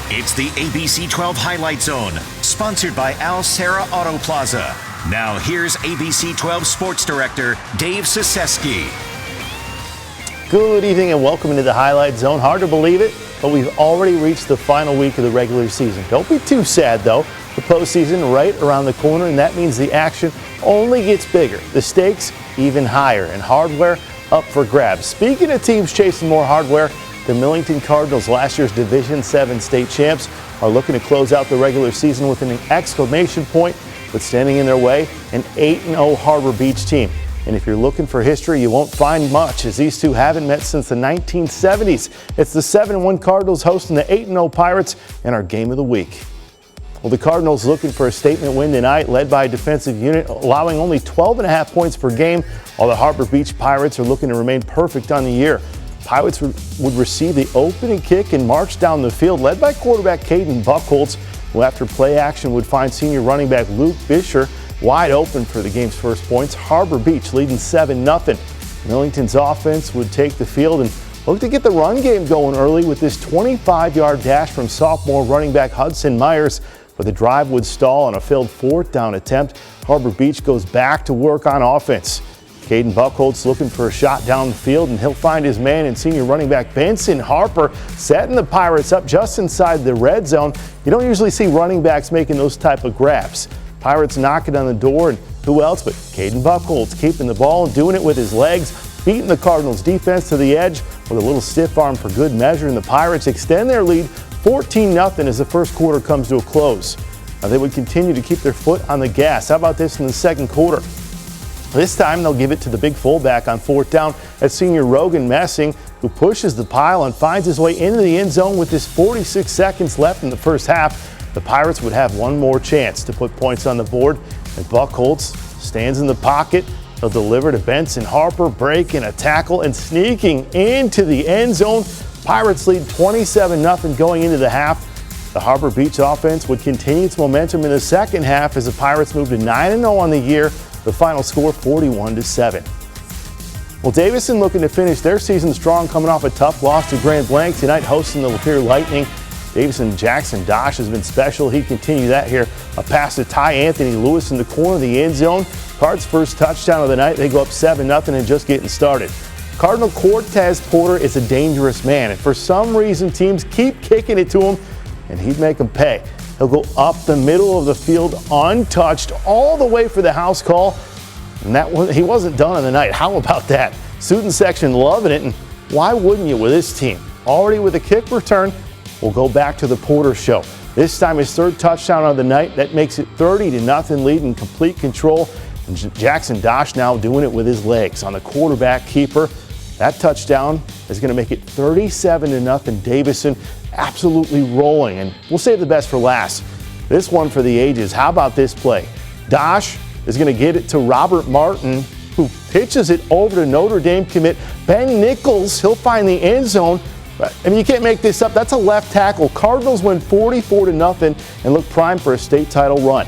It's the ABC 12 Highlight Zone, sponsored by Al Serra Auto Plaza. Now here's ABC 12 Sports Director Dave Saseski. Good evening and welcome into the Highlight Zone. Hard to believe it, but we've already reached the final week of the regular season. Don't be too sad though. The postseason right around the corner, and that means the action only gets bigger. The stakes even higher, and hardware up for grabs. Speaking of teams chasing more hardware, the Millington Cardinals, last year's Division VII state champs, are looking to close out the regular season with an exclamation point, but standing in their way, an 8-0 Harbor Beach team. And if you're looking for history, you won't find much, as these two haven't met since the 1970s. It's the 7-1 Cardinals hosting the 8-0 Pirates in our game of the week. Well, the Cardinals looking for a statement win tonight, led by a defensive unit, allowing only 12.5 points per game, while the Harbor Beach Pirates are looking to remain perfect on the year. Pirates would receive the opening kick and march down the field, led by quarterback Caden Buchholz, who after play action would find senior running back Luke Bisher wide open for the game's first points. Harbor Beach leading 7-0. Millington's offense would take the field and look to get the run game going early with this 25-yard dash from sophomore running back Hudson Myers, but the drive would stall on a failed fourth down attempt. Harbor Beach goes back to work on offense. Caden Buchholz looking for a shot down the field, and he'll find his man in senior running back Benson Harper, setting the Pirates up just inside the red zone. You don't usually see running backs making those type of grabs. Pirates knocking on the door, and who else but Caden Buchholz keeping the ball and doing it with his legs, beating the Cardinals defense to the edge with a little stiff arm for good measure, and the Pirates extend their lead 14-0 as the first quarter comes to a close. Now they would continue to keep their foot on the gas. How about this in the second quarter? This time they'll give it to the big fullback on fourth down as senior Rogan Messing, who pushes the pile and finds his way into the end zone with just 46 seconds left in the first half. The Pirates would have one more chance to put points on the board, and Buchholz stands in the pocket. He'll deliver to Benson Harper, breaking a tackle and sneaking into the end zone. Pirates lead 27-0 going into the half. The Harbor Beach offense would continue its momentum in the second half as the Pirates moved to 9-0 on the year. The final score 41-7. Well, Davison looking to finish their season strong, coming off a tough loss to Grand Blanc tonight, hosting the Lapeer Lightning. Davison Jackson Dosh has been special. He continued that here. A pass to Ty Anthony Lewis in the corner of the end zone. Cards' first touchdown of the night. They go up 7-0 and just getting started. Cardinal Cortez Porter is a dangerous man, and for some reason teams keep kicking it to him, and he'd make them pay. He'll go up the middle of the field untouched all the way for the house call, and he wasn't done on the night. How about that? Student section loving it, and why wouldn't you with this team? Already with a kick return, we'll go back to the Porter show. This time his third touchdown of the night. That makes it 30-0 lead in complete control. And Jackson Dosh now doing it with his legs on the quarterback keeper. That touchdown is going to make it 37-0. Davison absolutely rolling, and we'll save the best for last. This one for the ages. How about this play? Dosh is going to get it to Robert Martin, who pitches it over to Notre Dame commit Ben Nichols. He'll find the end zone. I mean, you can't make this up. That's a left tackle. Cardinals win 44-0 and look primed for a state title run.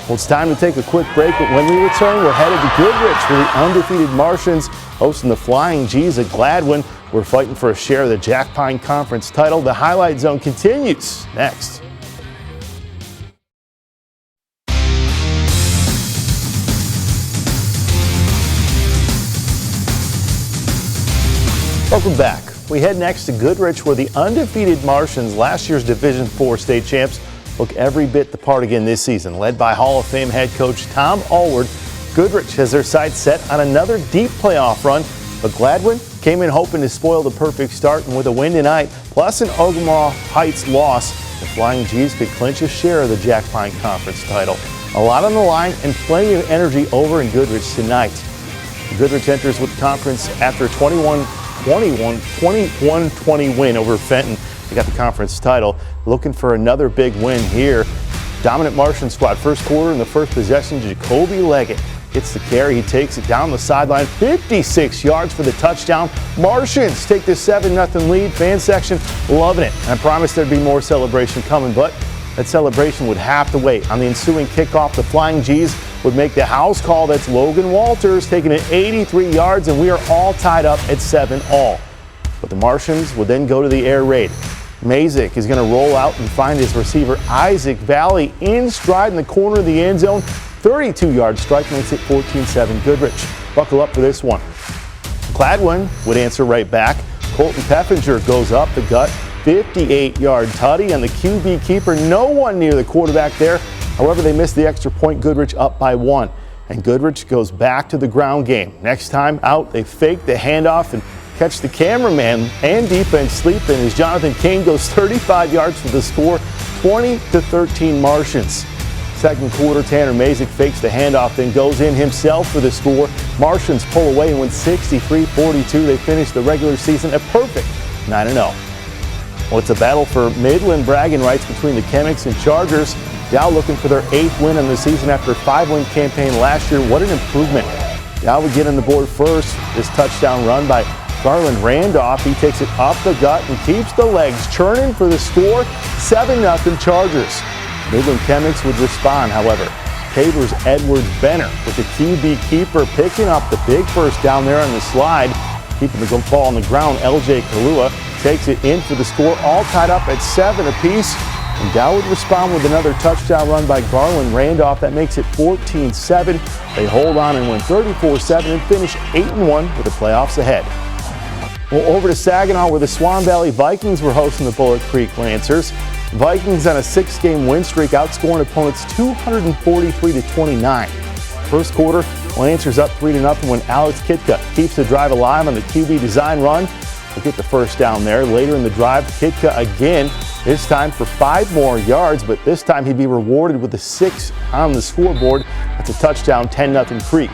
Well, it's time to take a quick break, but when we return, we're headed to Goodrich for the undefeated Martians hosting the Flying G's at Gladwin. We're fighting for a share of the Jack Pine Conference title. The Highlight Zone continues next. Welcome back. We head next to Goodrich, where the undefeated Martians, last year's Division IV state champs, look every bit the part again this season. Led by Hall of Fame head coach Tom Allward, Goodrich has their sights set on another deep playoff run, but Gladwin came in hoping to spoil the perfect start, and with a win tonight, plus an Ogemaw Heights loss, the Flying G's could clinch a share of the Jack Pine Conference title. A lot on the line and plenty of energy over in Goodrich tonight. Goodrich enters with the conference after a 21-20 win over Fenton. They got the conference title. Looking for another big win here. Dominant Martian squad. First quarter in the first possession, Jacoby Leggett gets the carry. He takes it down the sideline. 56 yards for the touchdown. Martians take the 7-0 lead. Fan section loving it. And I promised there'd be more celebration coming, but that celebration would have to wait. On the ensuing kickoff, the Flying G's would make the house call. That's Logan Walters taking it 83 yards, and we are all tied up at 7-all. But the Martians would then go to the air raid. Mazik is going to roll out and find his receiver Isaac Valley in stride in the corner of the end zone. 32-yard strike makes it 14-7 Goodrich. Buckle up for this one. Gladwin would answer right back. Colton Peffinger goes up the gut. 58-yard tutty, and the QB keeper, no one near the quarterback there. However, they missed the extra point. Goodrich up by 1. And Goodrich goes back to the ground game. Next time out, they fake the handoff and catch the cameraman and defense sleeping as Jonathan Kane goes 35 yards for the score, 20-13 Martians. Second quarter, Tanner Mazik fakes the handoff, then goes in himself for the score. Martians pull away and win 63-42. They finish the regular season a perfect 9-0. Well, it's a battle for Midland bragging rights between the Chemics and Chargers. Dow looking for their 8th win in the season after a 5-win campaign last year. What an improvement. Dow would get on the board first. This touchdown run by Garland Randolph. He takes it up the gut and keeps the legs churning for the score. 7-0 Chargers. Midland Chemics would respond, however. Tabors Edwards Benner with the QB keeper picking up the big first down there on the slide. Keeping the ball on the ground, LJ Kalua takes it in for the score, all tied up at 7 apiece. And Dow would respond with another touchdown run by Garland Randolph. That makes it 14-7. They hold on and win 34-7 and finish 8-1 with the playoffs ahead. Well, over to Saginaw where the Swan Valley Vikings were hosting the Bullock Creek Lancers. Vikings on a 6-game win streak, outscoring opponents 243-29. First quarter, Lancers up 3-0 when Alex Kitka keeps the drive alive on the QB design run. They get the first down there. Later in the drive, Kitka again, this time for 5 more yards, but this time he'd be rewarded with a 6 on the scoreboard. That's a touchdown, 10-0 Creek.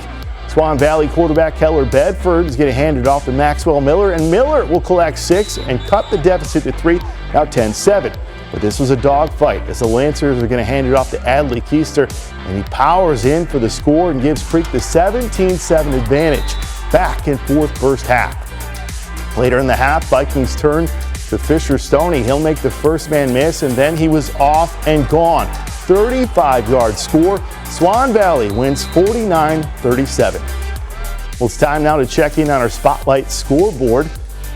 Swan Valley quarterback Keller Bedford is getting handed off to Maxwell Miller, and Miller will collect 6 and cut the deficit to 3, now 10-7. But this was a dogfight as the Lancers are going to hand it off to Adley Keister, and he powers in for the score and gives Creek the 17-7 advantage. Back in fourth first half. Later in the half, Vikings turn to Fisher Stoney. He'll make the first man miss, and then he was off and gone. 35-yard score. Swan Valley wins 49-37. Well, it's time now to check in on our Spotlight scoreboard.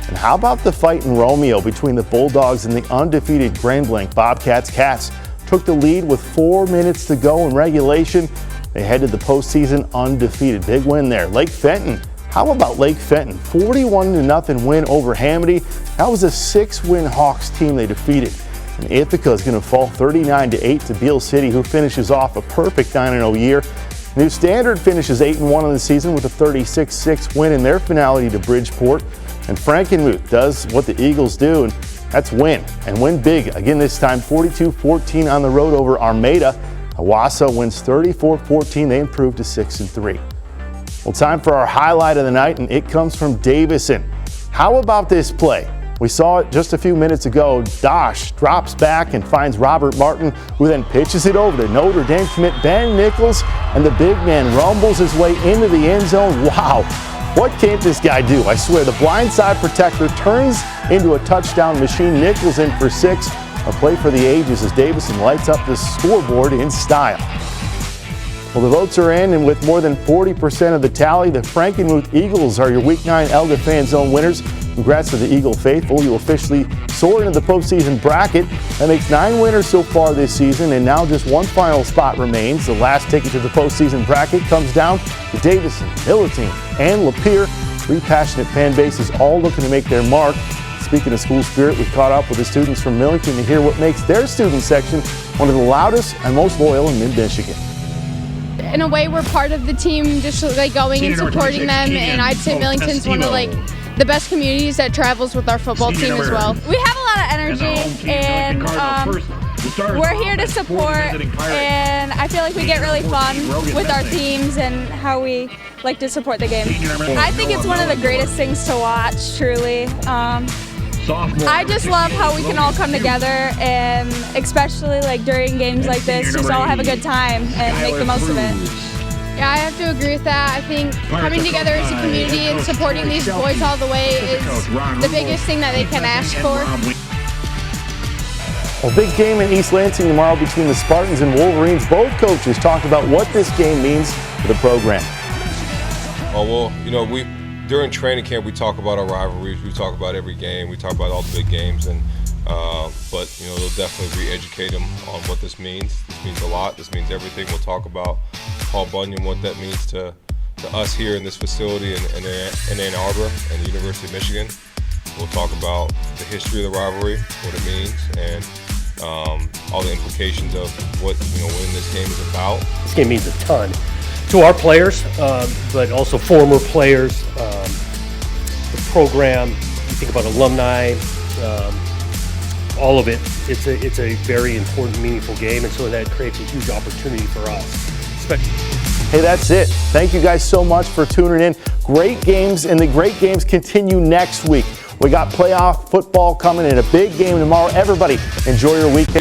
And how about the fight in Romeo between the Bulldogs and the undefeated Grand Blanc Bobcats? Cats took the lead with 4 minutes to go in regulation. They head to the postseason undefeated. Big win there. Lake Fenton. How about Lake Fenton? 41-0 win over Hamady. That was a 6-win Hawks team they defeated. And Ithaca is going to fall 39-8 to Beale City, who finishes off a perfect 9-0 year. New Standard finishes 8-1 on the season with a 36-6 win in their finale to Bridgeport. And Frankenmuth does what the Eagles do, and that's win, and win big. Again this time, 42-14 on the road over Armada. Owasso wins 34-14. They improve to 6-3. Well, time for our highlight of the night, and it comes from Davison. How about this play? We saw it just a few minutes ago. Dosh drops back and finds Robert Martin, who then pitches it over to Notre Dame commit Ben Nichols, and the big man rumbles his way into the end zone. Wow, what can't this guy do? I swear, the blindside protector turns into a touchdown machine. Nichols in for 6. A play for the ages as Davison lights up the scoreboard in style. Well, the votes are in, and with more than 40% of the tally, the Frankenmuth Eagles are your Week 9 Elga Fan Zone winners. Congrats to the Eagle faithful. You officially soar into the postseason bracket. That makes 9 winners so far this season, and now just one final spot remains. The last ticket to the postseason bracket comes down to Davison, Millitine, and Lapeer. 3 passionate fan bases all looking to make their mark. Speaking of school spirit, we caught up with the students from Millington to hear what makes their student section one of the loudest and most loyal in mid-Michigan. In a way, we're part of the team, just like going and supporting them, and I'd say Millington's one of the best communities that travels with our football team as well. We have a lot of energy, and we're here to support, and I feel like we get really fun with our teams and how we like to support the game. I think it's one of the greatest things to watch, truly. I just love how we can all come together, and especially like during games like this, just all have a good time and make the most of it. Yeah, I have to agree with that. I think coming together as a community and supporting these boys all the way is the biggest thing that they can ask for. A big game in East Lansing tomorrow between the Spartans and Wolverines. Both coaches talked about what this game means for the program. Oh, well, you know, during training camp, we talk about our rivalries. We talk about every game. We talk about all the big games. And But they'll definitely re-educate them on what this means. This means a lot. This means everything. We'll talk about Paul Bunyan, what that means to us here in this facility in Ann Arbor and the University of Michigan. We'll talk about the history of the rivalry, what it means, and all the implications of what winning this game is about. This game means a ton to our players, but also former players, the program. You think about alumni, all of it. It's a very important, meaningful game, and so that creates a huge opportunity for us. Hey, that's it. Thank you guys so much for tuning in. Great games, and the great games continue next week. We got playoff football coming in, a big game tomorrow. Everybody, enjoy your weekend.